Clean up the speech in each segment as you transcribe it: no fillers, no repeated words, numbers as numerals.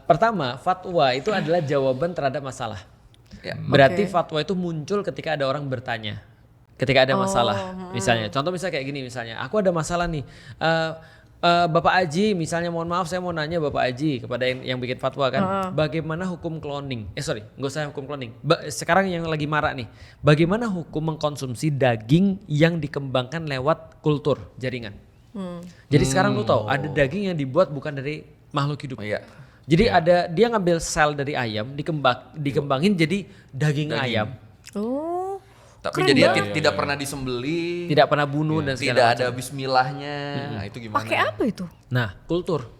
Pertama, fatwa itu adalah jawaban terhadap masalah. Berarti fatwa itu muncul ketika ada orang bertanya. Ketika ada masalah. Misalnya, contoh misalnya kayak gini misalnya. Aku ada masalah nih. Bapak Aji misalnya, mohon maaf saya mau nanya Bapak Aji kepada yang bikin fatwa kan. Bagaimana hukum cloning? Nggak usah hukum cloning. Sekarang yang lagi marak nih. Bagaimana hukum mengkonsumsi daging yang dikembangkan lewat kultur jaringan? Jadi sekarang lu tahu ada daging yang dibuat bukan dari makhluk hidup. Jadi ada dia ngambil sel dari ayam dikembangin jadi daging ayam. Tapi jadi tidak pernah disembelih, tidak pernah bunuh dan segala tidak macam. ada bismillahnya. Nah, itu gimana? Pakai apa itu? Nah, kultur.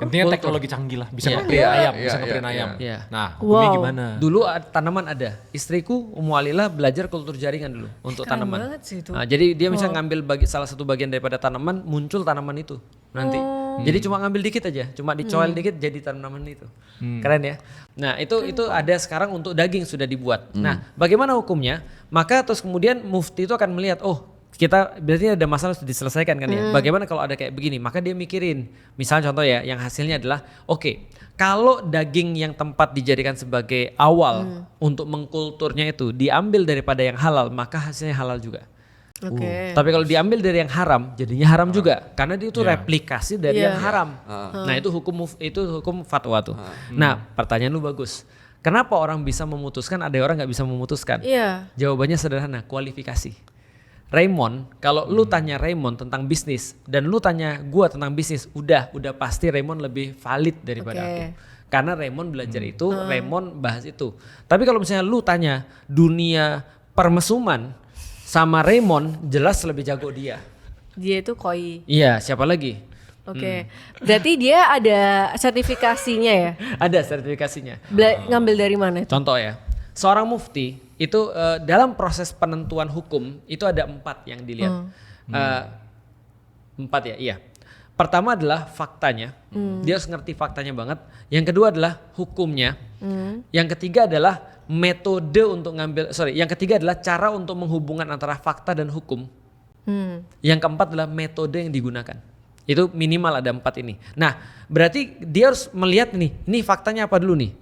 Intinya teknologi canggih lah, bisa ngeprint ayam, bisa ngeprint ayam. Nah, hukumnya gimana? Dulu tanaman ada. Istriku Ummu Alilah belajar kultur jaringan dulu untuk Keren tanaman. banget sih itu. Nah, jadi dia bisa ngambil salah satu bagian daripada tanaman, muncul tanaman itu nanti. Jadi cuma ngambil dikit aja, cuma dicoel dikit jadi tanaman itu. Keren ya. Nah, itu ada sekarang untuk daging sudah dibuat. Nah, bagaimana hukumnya? Maka terus kemudian mufti itu akan melihat, kita berarti ada masalah sudah diselesaikan kan ya. Bagaimana kalau ada kayak begini? Maka dia mikirin. Misalnya contoh ya, yang hasilnya adalah kalau daging yang tempat dijadikan sebagai awal untuk mengkulturnya itu diambil daripada yang halal, maka hasilnya halal juga. Tapi kalau diambil dari yang haram, jadinya haram juga karena dia itu replikasi dari yang haram. Nah, itu hukum fatwa tuh. Nah, pertanyaan lu bagus. Kenapa orang bisa memutuskan, ada orang nggak bisa memutuskan? Jawabannya sederhana, kualifikasi. Raymond, kalau lu tanya Raymond tentang bisnis dan lu tanya gua tentang bisnis, udah pasti Raymond lebih valid daripada aku. Karena Raymond belajar itu, Raymond bahas itu. Tapi kalau misalnya lu tanya dunia permesuman sama Raymond, jelas lebih jago dia. Dia itu koi. Iya, siapa lagi? Berarti dia ada sertifikasinya ya? Ada sertifikasinya. Ngambil dari mana itu? Contoh ya, seorang mufti itu dalam proses penentuan hukum itu ada 4 yang dilihat. 4 ya, iya. Pertama adalah faktanya, dia harus ngerti faktanya banget. Yang kedua adalah hukumnya. Yang ketiga adalah metode untuk yang ketiga adalah cara untuk menghubungkan antara fakta dan hukum. Yang keempat adalah metode yang digunakan. Itu minimal ada 4 ini. Nah, berarti dia harus melihat nih faktanya apa dulu nih.